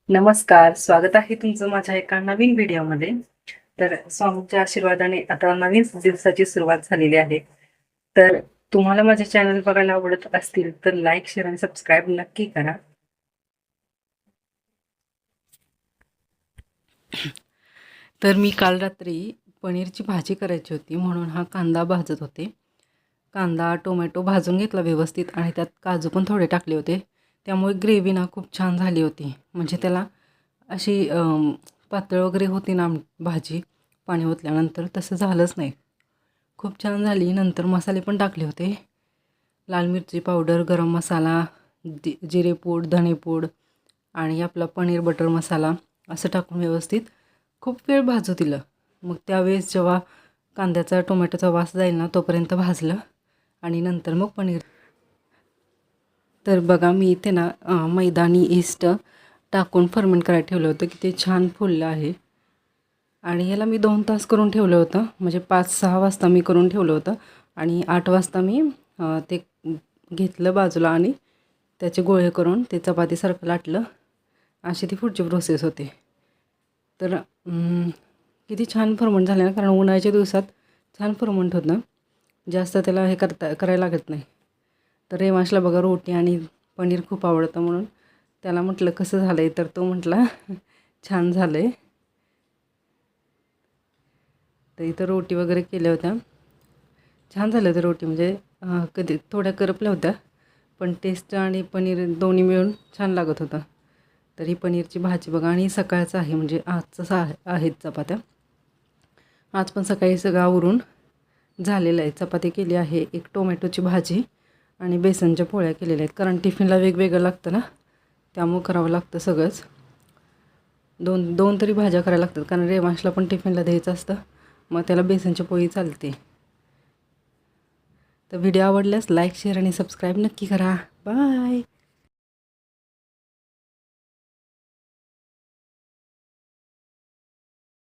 नमस्कार, स्वागत आहे तुमचं माझ्या एका नवीन व्हिडिओमध्ये. तर स्वामींच्या आशीर्वादाने आता नवीन दिवसाची सुरुवात झालेली आहे. तर तुम्हाला माझे चॅनल बघायला आवडत असतील तर लाईक, शेअर आणि सबस्क्राईब नक्की करा. तर मी काल रात्री पनीरची भाजी करायची होती म्हणून हा कांदा भाजत होते. कांदा, टोमॅटो भाजून घेतला व्यवस्थित आणि त्यात काजू पण थोडे टाकले होते. त्यामुळे ग्रेव्ही ना खूप छान झाली होती. म्हणजे त्याला अशी पातळ वगैरे होती ना भाजी पाणी ओतल्यानंतर, तसं झालंच नाही. खूप छान झाली. नंतर मसाले पण टाकले होते. लाल मिरची पावडर, गरम मसाला, जिरेपूड, धणेपूड आणि आपला पनीर बटर मसाला असं टाकून व्यवस्थित खूप वेळ भाजू दिलं. मग त्यावेळेस जेव्हा कांद्याचा टोमॅटोचा वास जाईल ना तोपर्यंत भाजलं आणि नंतर मग पनीर. तर बघा मी इथे ना मैदा आणि ईस्ट टाकून फर्मेंट करायला ठेवलं होतं की ते छान फुललं आहे. आणि याला मी 2 तास करून ठेवलं होतं. म्हणजे 5-6 वाजता मी करून ठेवलं होतं आणि 8 वाजता मी ते घेतलं बाजूला आणि त्याचे गोळे करून ते चपातीसारखं लाटलं. अशी ती पुढची प्रोसेस होते. तर किती छान फर्मंट झालं ना, कारण उन्हाळ्याच्या दिवसात छान फर्मंट होतं. जास्त त्याला हे करायला लागत नाही. तर रेवांशला बघा रोटी आणि पनीर खूप आवडतं म्हणून त्याला म्हटलं कसं झालं आहे, तर तो म्हटला छान झालं आहे. तर इथं रोटी वगैरे केल्या होत्या. छान झालं होतं रोटी, म्हणजे कधी थोड्या करपल्या होत्या पण टेस्ट आणि पनीर दोन्ही मिळून छान लागत होतं. तर ही पनीरची भाजी बघा आणि सकाळचं आहे, म्हणजे आजचं आहेत चपात्या. आज पण सकाळी सगळं आवरून झालेलं आहे. चपाती केली आहे, एक टोमॅटोची भाजी आणि बेसनच्या पोळ्या केलेल्या आहेत. कारण टिफिनला वेगवेगळं लागतं ना, त्यामुळं करावं लागतं सगळंच. दोन तरी भाज्या करायला लागतात, कारण रेवांशला पण टिफिनला द्यायचं असतं. मग त्याला बेसनची पोळी चालते. तर व्हिडिओ आवडल्यास लाईक, शेअर आणि सबस्क्राईब नक्की करा. बाय.